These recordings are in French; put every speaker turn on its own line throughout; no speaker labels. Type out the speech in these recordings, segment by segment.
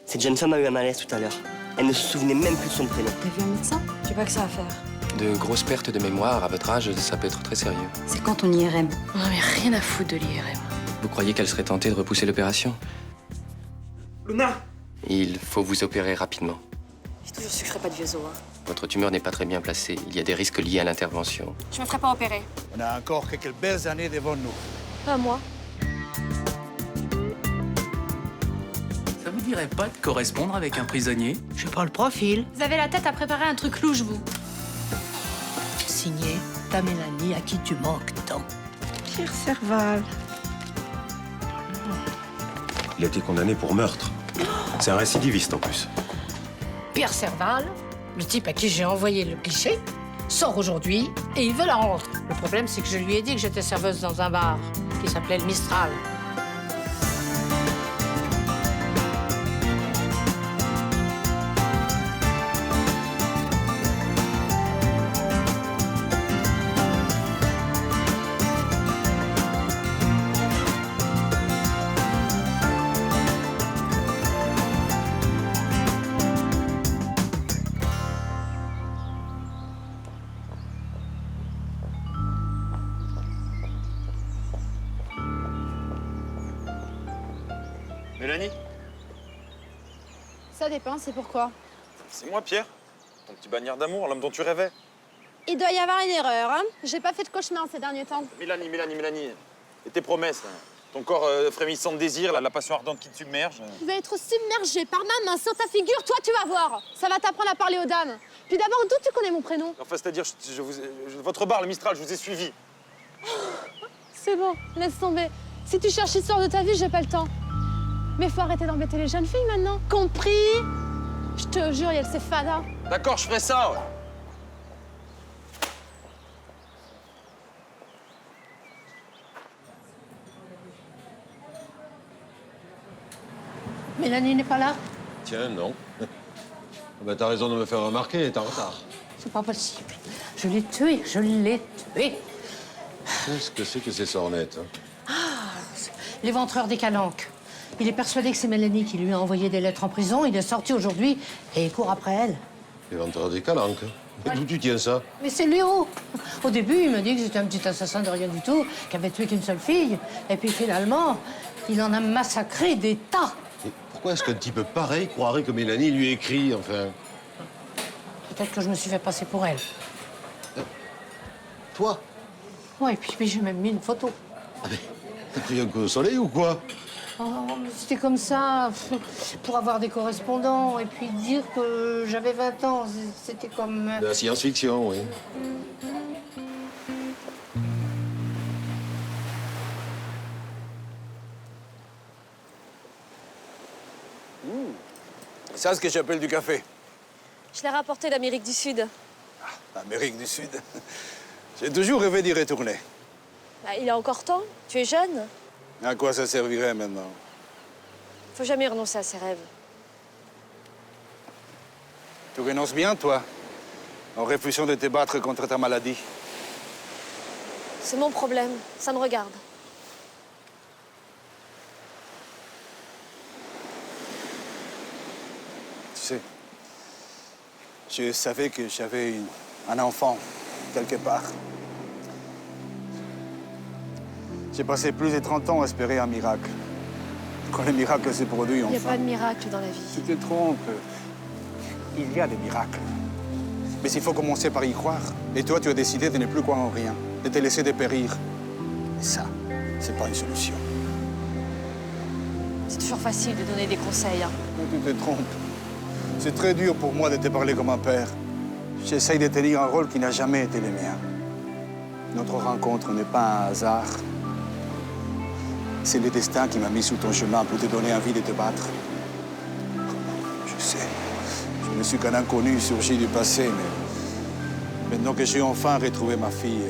Cette jeune femme a eu un malaise tout à l'heure. Elle ne se souvenait même plus de son prénom.
T'as vu un médecin? J'ai pas que ça à faire.
De grosses pertes de mémoire à votre âge, ça peut être très sérieux.
C'est quand ton IRM?
On n'avait rien à foutre de l'IRM.
Vous croyez qu'elle serait tentée de repousser l'opération?
Luna!
Il faut vous opérer rapidement.
J'ai toujours su que je ferais pas de vieux os. Hein.
Votre tumeur n'est pas très bien placée. Il y a des risques liés à l'intervention.
Je me ferai pas opérer.
On a encore quelques belles années devant nous.
Pas moi.
Ça vous dirait pas de correspondre avec un prisonnier?
J'ai pas le profil.
Vous avez la tête à préparer un truc louche, vous.
Signé ta Mélanie à qui tu manques tant.
Pierre Serval.
Il a été condamné pour meurtre. C'est un récidiviste en plus.
Pierre Serval, le type à qui j'ai envoyé le cliché, sort aujourd'hui et il veut la rendre. Le problème, c'est que je lui ai dit que j'étais serveuse dans un bar qui s'appelait le Mistral.
Mélanie?
Ça dépend, c'est pourquoi.
C'est moi, Pierre. Ton petit bagnard d'amour, l'homme dont tu rêvais.
Il doit y avoir une erreur, hein. J'ai pas fait de cauchemar ces derniers temps.
Mélanie. Et tes promesses, hein. Ton corps frémissant de désir, la passion ardente qui te submerge.
Tu vas être submergé par ma main sur ta figure, toi tu vas voir. Ça va t'apprendre à parler aux dames. Puis d'abord, d'où tu connais mon prénom?
Enfin, c'est-à-dire, votre bar, le Mistral, je vous ai suivi.
C'est bon, laisse tomber. Si tu cherches l'histoire de ta vie, j'ai pas le temps. Mais faut arrêter d'embêter les jeunes filles maintenant. Compris? Je te jure, il y a de ces fadas.
D'accord, je ferai ça, ouais.
Mélanie n'est pas là?
Tiens, non. Ben, t'as raison de me faire remarquer, t'es en retard.
C'est pas possible. Je l'ai tué, je l'ai tué.
Qu'est-ce que c'est que ces sornettes, hein?
L'éventreur des calanques. Il est persuadé que c'est Mélanie qui lui a envoyé des lettres en prison. Il est sorti aujourd'hui et il court après elle.
L'éventreur des calanques. D'où tu tiens ça?
Mais c'est Léo. Au début, il me dit que j'étais un petit assassin de rien du tout, qui avait tué qu'une seule fille. Et puis finalement, il en a massacré des tas.
Et pourquoi est-ce qu'un type pareil croirait que Mélanie lui écrit, enfin?
Peut-être que je me suis fait passer pour elle.
Toi?
Ouais, et puis j'ai même mis une photo.
Ah mais, t'as pris un coup au soleil ou quoi?
Oh, mais c'était comme ça, pour avoir des correspondants et puis dire que j'avais 20 ans. C'était comme...
De la science-fiction, oui.
Ça, c'est ce que j'appelle du café.
Je l'ai rapporté d'Amérique du Sud.
Amérique du Sud. J'ai toujours rêvé d'y retourner.
Bah, il est encore temps. Tu es jeune.
À quoi ça servirait maintenant?
Faut jamais renoncer à ses rêves.
Tu renonces bien, toi, en refusant de te battre contre ta maladie.
C'est mon problème. Ça me regarde.
Tu sais, je savais que j'avais un enfant, quelque part. J'ai passé plus de 30 ans à espérer un miracle. Quand le miracle s'est produit,
Il n'y a
enfin...
pas de miracle dans la vie.
Tu te trompes. Il y a des miracles. Mais il faut commencer par y croire. Et toi, tu as décidé de ne plus croire en rien, de te laisser dépérir. Et ça, c'est pas une solution.
C'est toujours facile de donner des conseils. Hein.
Mais tu te trompes. C'est très dur pour moi de te parler comme un père. J'essaye de tenir un rôle qui n'a jamais été le mien. Notre rencontre n'est pas un hasard. C'est le destin qui m'a mis sur ton chemin pour te donner envie de te battre. Je sais, je ne suis qu'un inconnu surgi du passé, mais maintenant que j'ai enfin retrouvé ma fille,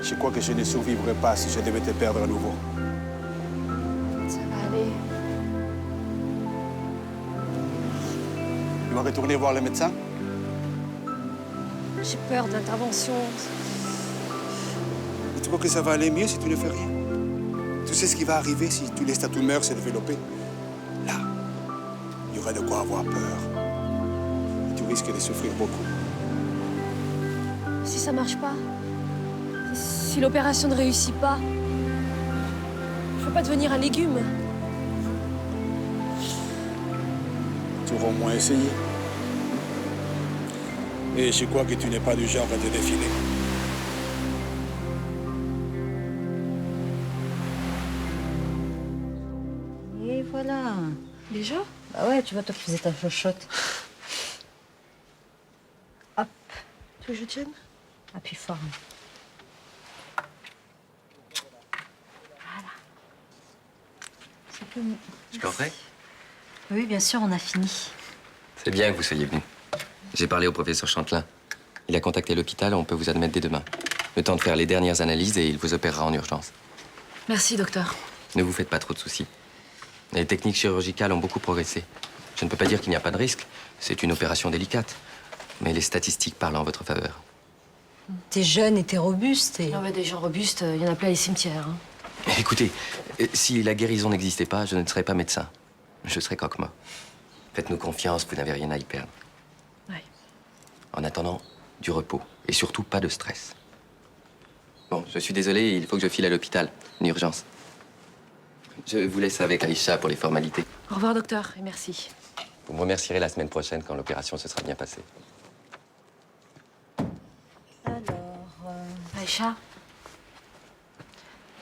je crois que je ne survivrai pas si je devais te perdre à nouveau.
Ça va aller.
Tu vas retourner voir le médecin?
J'ai peur de l'intervention.
Tu crois que ça va aller mieux si tu ne fais rien? Tu sais ce qui va arriver si tu laisses ta tumeur se développer? Là, y aurait de quoi avoir peur. Et tu risques de souffrir beaucoup.
Si ça marche pas, si l'opération ne réussit pas, je veux pas devenir un légume.
Tu auras au moins essayé. Et je crois que tu n'es pas du genre à te défiler.
Et voilà.
Déjà?
Bah ouais, tu vois, toi qui faisais ta chochotte. Hop,
Tu veux que je tienne?
appuie fort. Voilà. C'est peu...
Je peux entrer?
Oui, bien sûr, on a fini.
C'est bien que vous soyez venu. J'ai parlé au professeur Chantelin. Il a contacté l'hôpital, on peut vous admettre dès demain. Le temps de faire les dernières analyses et il vous opérera en urgence.
Merci, docteur.
Ne vous faites pas trop de soucis. Les techniques chirurgicales ont beaucoup progressé. Je ne peux pas dire qu'il n'y a pas de risque. C'est une opération délicate. Mais les statistiques parlent en votre faveur.
T'es jeune et t'es robuste et...
Ah ouais, des gens robustes, il y en a plein les cimetières. Hein.
Écoutez, si la guérison n'existait pas, je ne serais pas médecin. Je serais croque-mort. Faites-nous confiance, vous n'avez rien à y perdre.
Ouais.
En attendant, du repos. Et surtout, pas de stress. Bon, je suis désolé, il faut que je file à l'hôpital. Une urgence. Je vous laisse avec Aïcha pour les formalités.
Au revoir, docteur, et merci.
Vous me remercierez la semaine prochaine quand l'opération se sera bien passée.
Aïcha,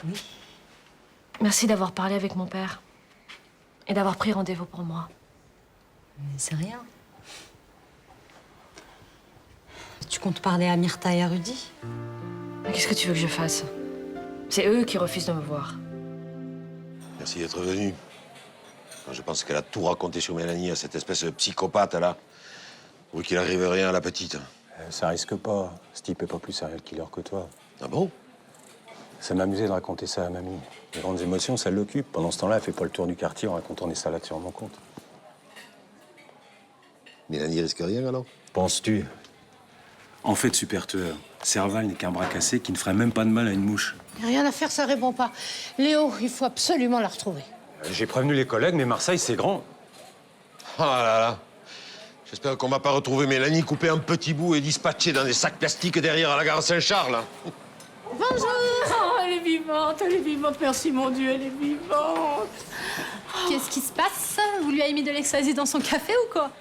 Oui.
merci d'avoir parlé avec mon père. Et d'avoir pris rendez-vous pour moi.
Mais c'est rien. Tu comptes parler à Myrtha et à Rudy?
Mais qu'est-ce que tu veux que je fasse? C'est eux qui refusent de me voir.
Merci d'être venu. Je pense qu'elle a tout raconté sur Mélanie à cette espèce de psychopathe, là. Oui, qu'il arrive rien à la petite.
Ça risque pas. Ce type est pas plus serial killer que toi.
Ah bon?
Ça m'amusait de raconter ça à mamie. Les grandes émotions, ça l'occupe. Pendant ce temps-là, elle fait pas le tour du quartier en racontant des salades sur mon compte.
Mélanie risque rien, alors?
Penses-tu? En fait, super tueur. Serval n'est qu'un bras cassé qui ne ferait même pas de mal à une mouche.
Rien à faire, ça répond pas. Léo, il faut absolument la retrouver.
J'ai prévenu les collègues, mais Marseille, c'est grand.
Ah là là. J'espère qu'on va pas retrouver Mélanie coupée en petits bouts et dispatchée dans des sacs plastiques derrière à la gare Saint-Charles.
Bonjour. Oh, elle est vivante, merci mon Dieu, elle est vivante.
Qu'est-ce qui se passe? Vous lui avez mis de l'ecstasy dans son café ou quoi?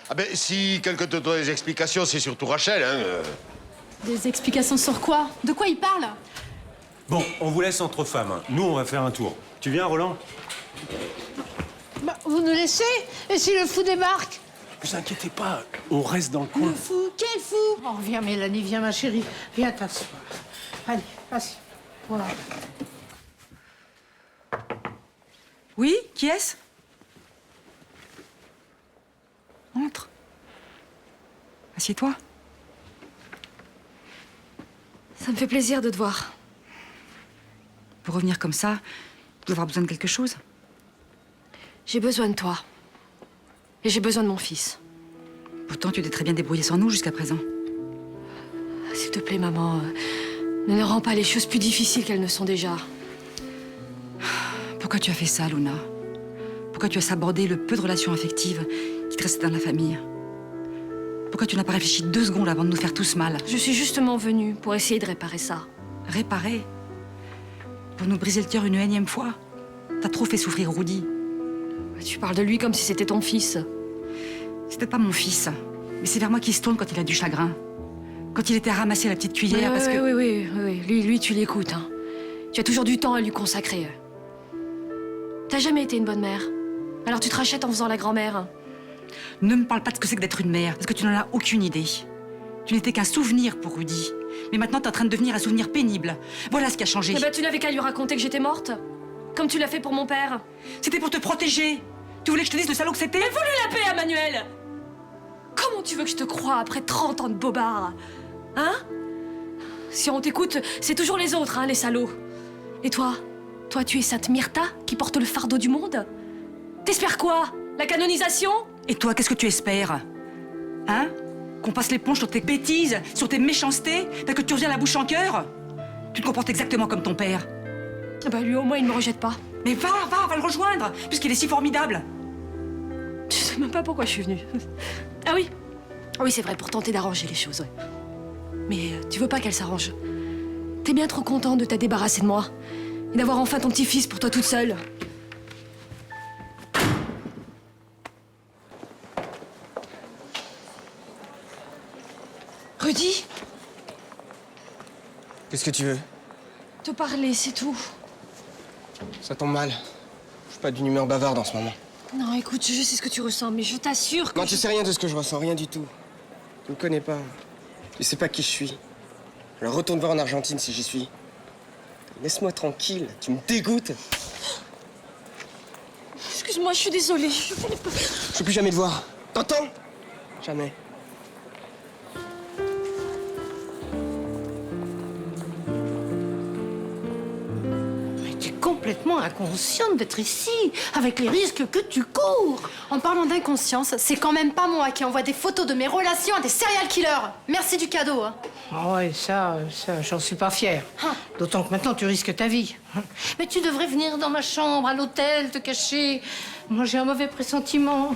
Ah ben, si quelqu'un te donne des explications, c'est surtout Rachel, hein.
Des explications sur quoi? De quoi il parle?
Bon, on vous laisse entre femmes. Hein. Nous, on va faire un tour. Tu viens, Roland?
Bah, vous nous laissez? Et si le fou débarque?
Vous inquiétez pas, on reste dans le coin.
Le fou? Quel fou? Oh, viens, Mélanie, viens, ma chérie. Viens t'asseoir. Allez, assieds. Voilà.
Oui, qui est-ce? Entre. Assieds-toi.
Ça me fait plaisir de te voir.
Pour revenir comme ça, tu dois avoir besoin de quelque chose.
J'ai besoin de toi. Et j'ai besoin de mon fils.
Pourtant, tu t'es très bien débrouillée sans nous jusqu'à présent.
S'il te plaît, maman, ne rends pas les choses plus difficiles qu'elles ne sont déjà.
Pourquoi tu as fait ça, Luna? Pourquoi tu as sabordé le peu de relations affectives qui te restaient dans la famille? Pourquoi tu n'as pas réfléchi 2 secondes avant de nous faire tous mal?
Je suis justement venue pour essayer de réparer ça.
Réparer? Pour nous briser le cœur une énième fois? T'as trop fait souffrir Rudy.
Tu parles de lui comme si c'était ton fils.
C'était pas mon fils, mais c'est vers moi qu'il se tourne quand il a du chagrin. Quand il était à ramasser la petite cuillère parce que...
Oui. Lui, tu l'écoutes, hein. Tu as toujours du temps à lui consacrer. T'as jamais été une bonne mère. Alors tu te rachètes en faisant la grand-mère. Hein.
Ne me parle pas de ce que c'est que d'être une mère, parce que tu n'en as aucune idée. Tu n'étais qu'un souvenir pour Rudy. Mais maintenant, t'es en train de devenir un souvenir pénible. Voilà ce qui a changé.
Eh ben, tu n'avais qu'à lui raconter que j'étais morte. Comme tu l'as fait pour mon père.
C'était pour te protéger. Tu voulais que je te dise le salaud que c'était?
Mais voulu la paix, Emmanuel! Comment tu veux que je te croie après 30 ans de bobard? Hein? Si on t'écoute, c'est toujours les autres, hein, les salauds. Et toi? Toi, tu es Sainte Myrtha qui porte le fardeau du monde? T'espères quoi? La canonisation?
Et toi, qu'est-ce que tu espères? Hein? Qu'on passe l'éponge sur tes bêtises, sur tes méchancetés, parce que tu reviens la bouche en cœur? Tu te comportes exactement comme ton père.
Bah lui, au moins, il ne me rejette pas.
Mais va le rejoindre, puisqu'il est si formidable.
Tu sais même pas pourquoi je suis venue. Ah oui. Oui, c'est vrai, pour tenter d'arranger les choses, ouais. Mais tu veux pas qu'elle s'arrange. T'es bien trop contente de t'être débarrassée de moi. Et d'avoir enfin ton petit-fils pour toi toute seule. Rudy,
Qu'est-ce que tu veux?
te parler, c'est tout.
Ça tombe mal. Je suis pas d'une humeur bavarde en ce moment.
Non, écoute, je sais ce que tu ressens, mais je t'assure que...
Non, tu sais rien de ce que je ressens, rien du tout. Tu me connais pas. Tu sais pas qui je suis. Alors retourne voir en Argentine si j'y suis. Laisse-moi tranquille, tu me dégoûtes.
Excuse-moi, je suis désolée.
Je veux plus jamais te voir. T'entends? Jamais.
Mais tu es complètement inconsciente d'être ici, avec les risques que tu cours.
En parlant d'inconscience, c'est quand même pas moi qui envoie des photos de mes relations à des serial killers. Merci du cadeau, hein.
Ah ouais, ça, j'en suis pas fière. D'autant que maintenant, tu risques ta vie. Mais tu devrais venir dans ma chambre, à l'hôtel, te cacher. Moi, j'ai un mauvais pressentiment.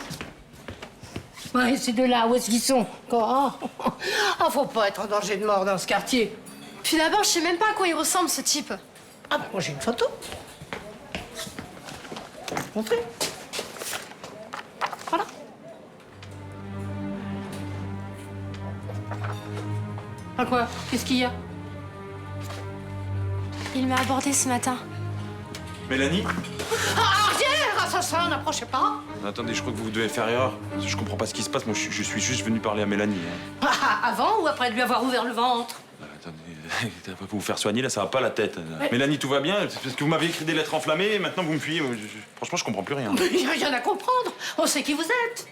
Ouais, ces deux-là, où est-ce qu'ils sont? Quoi? Ah, faut pas être en danger de mort dans ce quartier.
Puis d'abord, je sais même pas à quoi il ressemble, ce type.
Ah, moi, j'ai une photo. Montrez. Voilà. Ah quoi? Qu'est-ce qu'il y a?
Il m'a abordé ce matin.
Mélanie?
Ah, arrière, assassin, n'approchez pas.
Attendez, je crois que vous devez faire erreur. Je comprends pas ce qui se passe. Moi, je suis juste venu parler à Mélanie. Hein.
Avant ou après lui avoir ouvert le ventre?
Attendez, vous vous faire soigner, là, ça va pas la tête. Mélanie, tout va bien? C'est parce que vous m'avez écrit des lettres enflammées et maintenant vous me fuyez. Franchement, je comprends plus rien.
Il n'y a rien à comprendre. On sait qui vous êtes.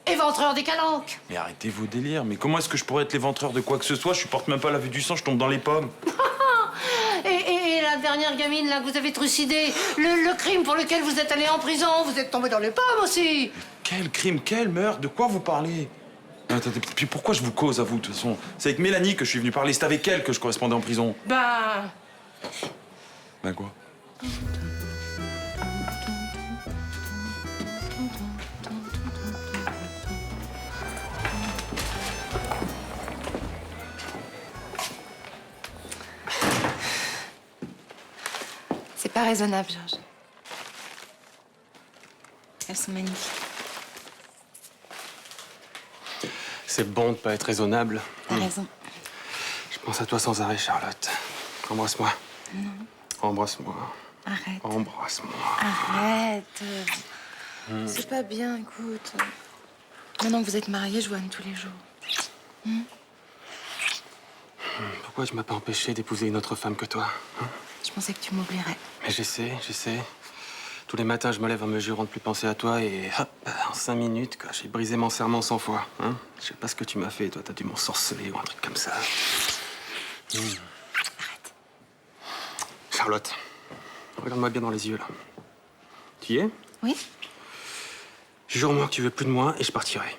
Éventreur des calanques.
Mais arrêtez vos délires. Mais comment est-ce que je pourrais être l'éventreur de quoi que ce soit? Je supporte même pas la vue du sang, je tombe dans les pommes.
Et la dernière gamine là que vous avez trucidée, le crime pour lequel vous êtes allé en prison, vous êtes tombé dans les pommes aussi.
Quel crime, quel meurtre? De quoi vous parlez? Attendez, puis pourquoi je vous cause à vous, de toute façon? C'est avec Mélanie que je suis venu parler, c'est avec elle que je correspondais en prison.
Ben
quoi?
C'est pas raisonnable, Georges. Elles sont magnifiques.
C'est bon de pas être raisonnable.
T'as raison.
Je pense à toi sans arrêt, Charlotte. Embrasse-moi.
Non.
Embrasse-moi.
Arrête.
Embrasse-moi.
Arrête. C'est pas bien, écoute. Maintenant que vous êtes mariés, je vous aime tous les jours.
Pourquoi tu m'as pas empêché d'épouser une autre femme que toi?
Je pensais que tu m'oublierais.
Mais j'essaie. Tous les matins, je me lève en me jurant de plus penser à toi et hop, en 5 minutes, quoi, j'ai brisé mon serment 100 fois. Hein? Je sais pas ce que tu m'as fait, toi, t'as dû m'ensorceler ou un truc comme ça. Arrête. Charlotte, regarde-moi bien dans les yeux, là. Tu y es?
Oui.
Jure-moi que tu veux plus de moi et je partirai.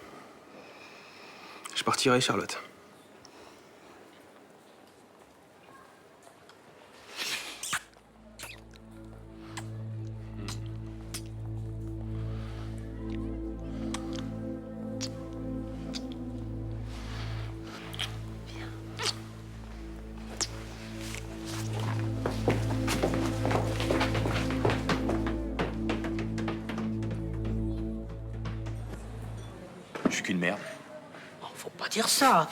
Je partirai, Charlotte.
Je suis qu'une merde.
Faut pas dire ça.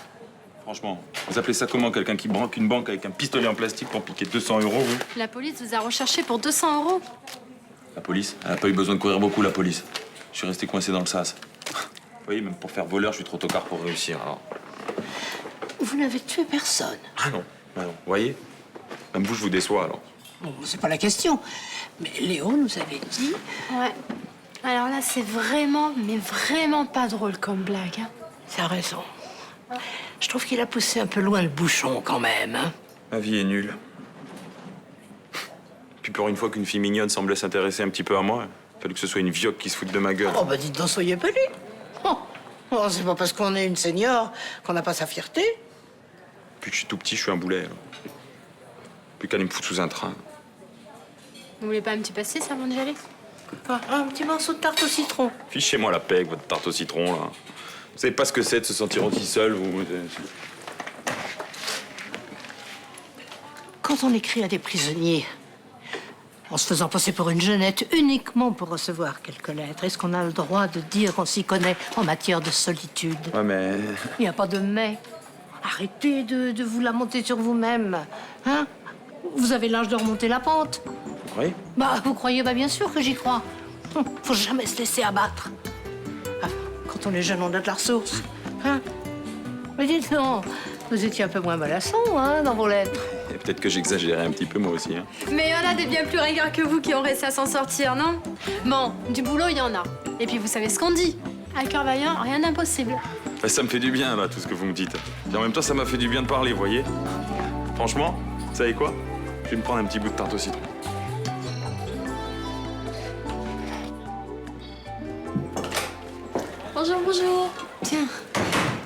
Franchement, vous appelez ça comment, quelqu'un qui braque une banque avec un pistolet en plastique pour piquer 200 €, vous?
La police vous a recherché pour 200 €.
La police? Elle a pas eu besoin de courir beaucoup, la police. Je suis resté coincé dans le sas. Vous voyez, même pour faire voleur, je suis trop tocard pour réussir, alors.
Vous n'avez tué personne.
Ah non, vous voyez? Même vous, je vous déçois, alors.
Bon, c'est pas la question. Mais Léo nous avait dit...
Ouais. Alors là, c'est vraiment, mais vraiment pas drôle comme blague, hein.
T'as raison. Je trouve qu'il a poussé un peu loin le bouchon, quand même, hein.
Ma vie est nulle. Puis pour une fois qu'une fille mignonne semblait s'intéresser un petit peu à moi, il fallait que ce soit une vioque qui se foute de ma gueule.
Oh, bah dites donc, soyez poli. Oh, c'est pas parce qu'on est une senior qu'on n'a pas sa fierté.
Depuis que je suis tout petit, je suis un boulet, alors. Plus qu'à aller me foutre sous un train.
Vous voulez pas un petit pastis avant d'y aller?
Un petit morceau de tarte au citron.
Fichez-moi la paix avec votre tarte au citron, là. Vous savez pas ce que c'est de se sentir aussi seul, vous.
Quand on écrit à des prisonniers, en se faisant passer pour une jeunette uniquement pour recevoir quelques lettres, est-ce qu'on a le droit de dire qu'on s'y connaît en matière de solitude?
Ouais, mais...
Il n'y a pas de mais. Arrêtez de vous lamenter sur vous-même. Hein? Vous avez l'âge de remonter la pente.
Oui.
Bah, vous croyez? Bah, bien sûr que j'y crois. Faut jamais se laisser abattre. Ah, quand on est jeune, on a de la ressource. Hein? Mais dites non, vous étiez un peu moins ballasson, hein, dans vos lettres.
Et peut-être que j'exagérais un petit peu, moi aussi. Hein.
Mais il y en a des bien plus ringards que vous qui ont réussi à s'en sortir, non? Bon, du boulot, il y en a. Et puis vous savez ce qu'on dit. À cœur vaillant, rien d'impossible.
Bah, ça me fait du bien, là, tout ce que vous me dites. Et en même temps, ça m'a fait du bien de parler, vous voyez. Franchement, vous savez quoi? Je vais me prendre un petit bout de tarte au citron.
Bonjour, bonjour. Tiens.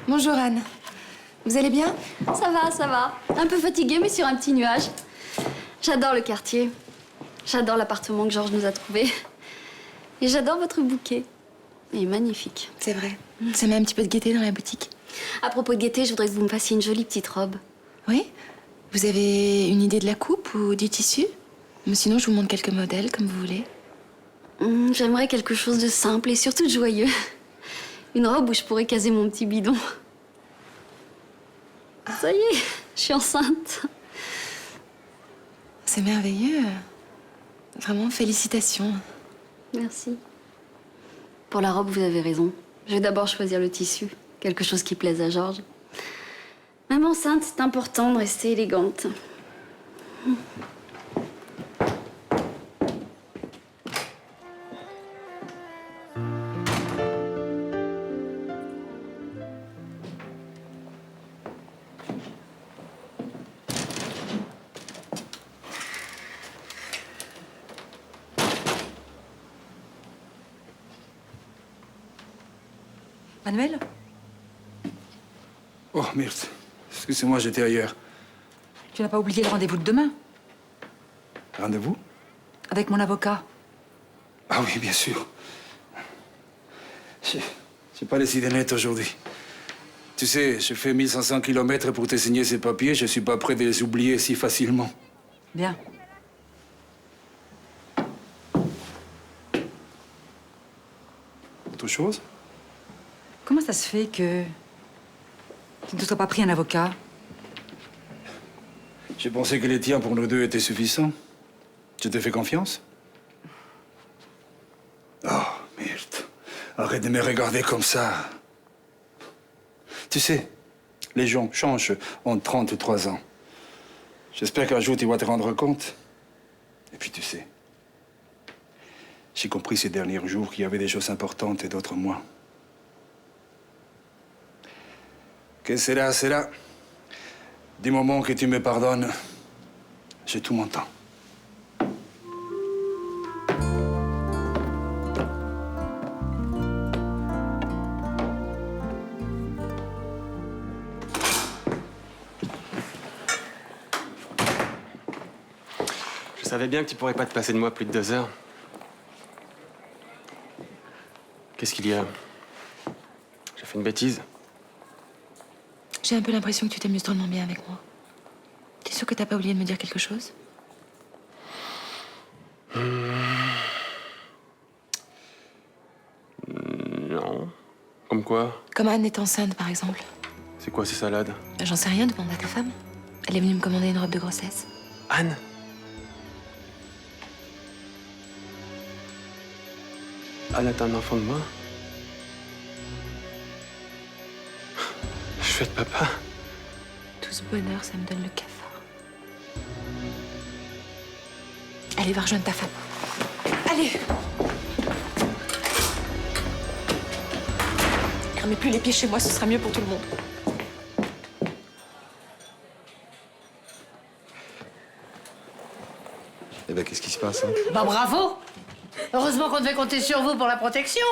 Bonjour, Anne. Vous allez bien?
Ça va, ça va. Un peu fatiguée, mais sur un petit nuage. J'adore le quartier. J'adore l'appartement que Georges nous a trouvé. Et j'adore votre bouquet. Il est magnifique.
C'est vrai. Ça met un petit peu de gaieté dans la boutique.
À propos de gaieté, je voudrais que vous me fassiez une jolie petite robe.
Oui? Vous avez une idée de la coupe ou du tissu? Mais sinon, je vous montre quelques modèles, comme vous voulez.
J'aimerais quelque chose de simple et surtout de joyeux. Une robe où je pourrais caser mon petit bidon. Ça y est, je suis enceinte.
C'est merveilleux. Vraiment, félicitations.
Merci. Pour la robe, vous avez raison. Je vais d'abord choisir le tissu. Quelque chose qui plaise à Georges. Même enceinte, c'est important de rester élégante.
Manuel?
Oh, merde. Excusez-moi, j'étais ailleurs.
Tu n'as pas oublié le rendez-vous de demain?
Rendez-vous?
Avec mon avocat.
Ah oui, bien sûr. J'ai pas les idées nettes aujourd'hui. Tu sais, je fais 1500 km pour te signer ces papiers. Je suis pas prêt de les oublier si facilement.
Bien.
Autre chose?
Comment ça se fait que tu ne te sois pas pris un avocat?
J'ai pensé que les tiens pour nous deux étaient suffisants. Je te fais confiance? Oh, merde. Arrête de me regarder comme ça. Tu sais, les gens changent en 33 ans. J'espère qu'un jour tu vas te rendre compte. Et puis tu sais, j'ai compris ces derniers jours qu'il y avait des choses importantes et d'autres moins. Que sera, sera. Du moment que tu me pardonnes, j'ai tout mon temps.
Je savais bien que tu pourrais pas te passer de moi plus de 2 heures. Qu'est-ce qu'il y a? J'ai fait une bêtise?
J'ai un peu l'impression que tu t'amuses drôlement bien avec moi. T'es sûr que t'as pas oublié de me dire quelque chose?
Non. Comme quoi?
Comme Anne est enceinte, par exemple.
C'est quoi ces salades?
J'en sais rien, demande à ta femme. Elle est venue me commander une robe de grossesse.
Anne? Anne est un enfant de moi? Je vais être papa.
Tout ce bonheur, ça me donne le cafard. Allez, va rejoindre ta femme. Allez! Ne remets plus les pieds chez moi, ce sera mieux pour tout le monde.
Eh ben, qu'est-ce qui se passe, hein?
Bah bravo! Heureusement qu'on devait compter sur vous pour la protection.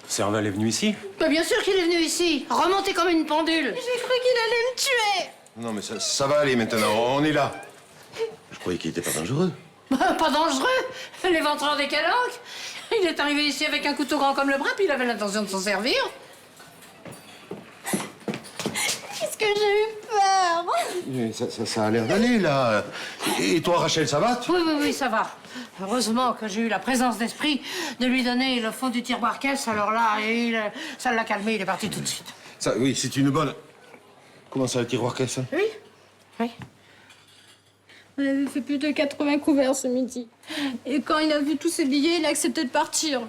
Serval est venu ici?
Bah bien sûr qu'il est venu ici, remonté comme une pendule. J'ai cru qu'il allait me tuer.
Non, mais ça va aller maintenant, on est là. Je croyais qu'il était pas dangereux.
Bah, pas dangereux, l'éventreur des calanques. Il est arrivé ici avec un couteau grand comme le bras, puis il avait l'intention de s'en servir.
Qu'est-ce que j'ai eu peur?
Mais ça a l'air d'aller, là. Et toi, Rachel, ça va?
Oui, ça va. Heureusement que j'ai eu la présence d'esprit de lui donner le fond du tiroir caisse, alors là, ça l'a calmé, il est parti tout de suite.
Ça, oui, c'est une bonne... Comment ça, le tiroir caisse?
Oui.
On avait fait plus de 80 couverts ce midi. Et quand il a vu tous ses billets, il a accepté de partir.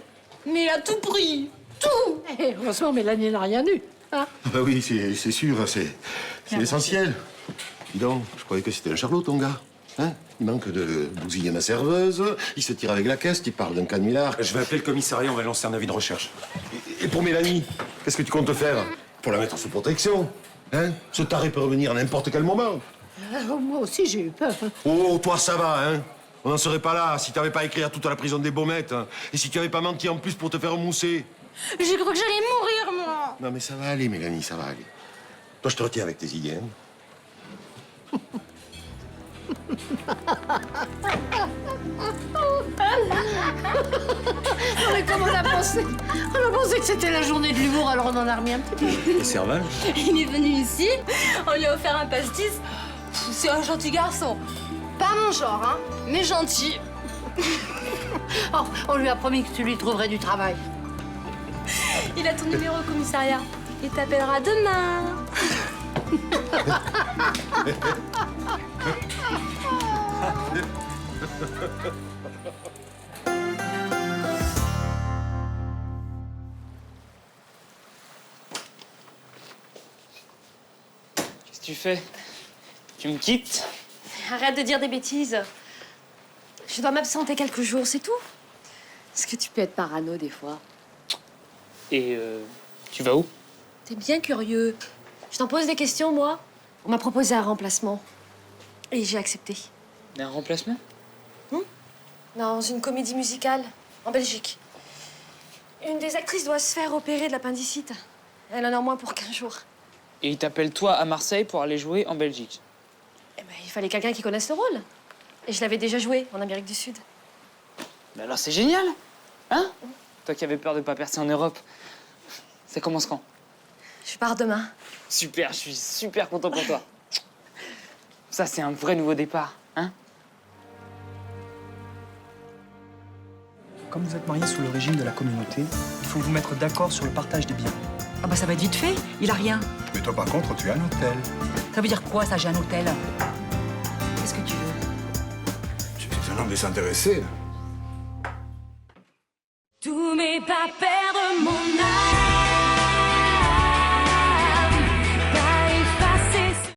Mais il a tout pris. Tout!
Et heureusement, Mélanie n'a rien eu. Hein?
Bah oui, c'est sûr, c'est l'essentiel. Dis donc, je croyais que c'était un charlot, ton gars. Hein? Il manque de bousiller ma serveuse, il se tire avec la caisse, il parle d'un cas de milliards.
Je vais appeler le commissariat, on va lancer un avis de recherche.
Et pour Mélanie, qu'est-ce que tu comptes faire? Pour la mettre sous protection. Hein? Ce taré peut revenir à n'importe quel moment.
Moi aussi, j'ai eu peur.
Oh, toi, ça va, hein? On n'en serait pas là si t'avais pas écrit à toute la prison des Baumettes. Hein? Et si tu avais pas menti en plus pour te faire mousser.
J'ai cru que j'allais mourir, moi.
Non, mais ça va aller, Mélanie, ça va aller. Toi, je te retiens avec tes idées, hein?
Non, mais comme on a pensé que c'était la journée de l'humour, alors on en a remis un petit peu.
Et Serval?
Il est venu ici, on lui a offert un pastis. C'est un gentil garçon. Pas mon genre, hein, mais gentil.
Oh, on lui a promis que tu lui trouverais du travail.
Il a ton numéro au commissariat. Il t'appellera demain.
Qu'est-ce que tu fais? Tu me quittes?
Arrête de dire des bêtises. Je dois m'absenter quelques jours, c'est tout.
Est-ce que tu peux être parano des fois?
Et tu vas où?
T'es bien curieux. Je t'en pose des questions, moi. On m'a proposé un remplacement. Et j'ai accepté.
Un remplacement?
Dans une comédie musicale, en Belgique. Une des actrices doit se faire opérer de l'appendicite. Elle en a moins pour 15 jours.
Et il t'appelle toi à Marseille pour aller jouer en Belgique?
Eh ben, il fallait quelqu'un qui connaisse le rôle. Et je l'avais déjà joué en Amérique du Sud.
Mais alors c'est génial! Hein? Toi qui avais peur de pas percer en Europe. Ça commence quand?
Je pars demain.
Super, je suis super content pour toi. Ça, c'est un vrai nouveau départ, hein?
Comme vous êtes mariés sous le régime de la communauté, il faut vous mettre d'accord sur le partage des biens.
Ah bah ça va être vite fait, il a rien.
Mais toi, par contre, tu as un hôtel.
Ça veut dire quoi, ça, j'ai un hôtel? Qu'est-ce que tu veux?
Tu es un homme désintéressé, là.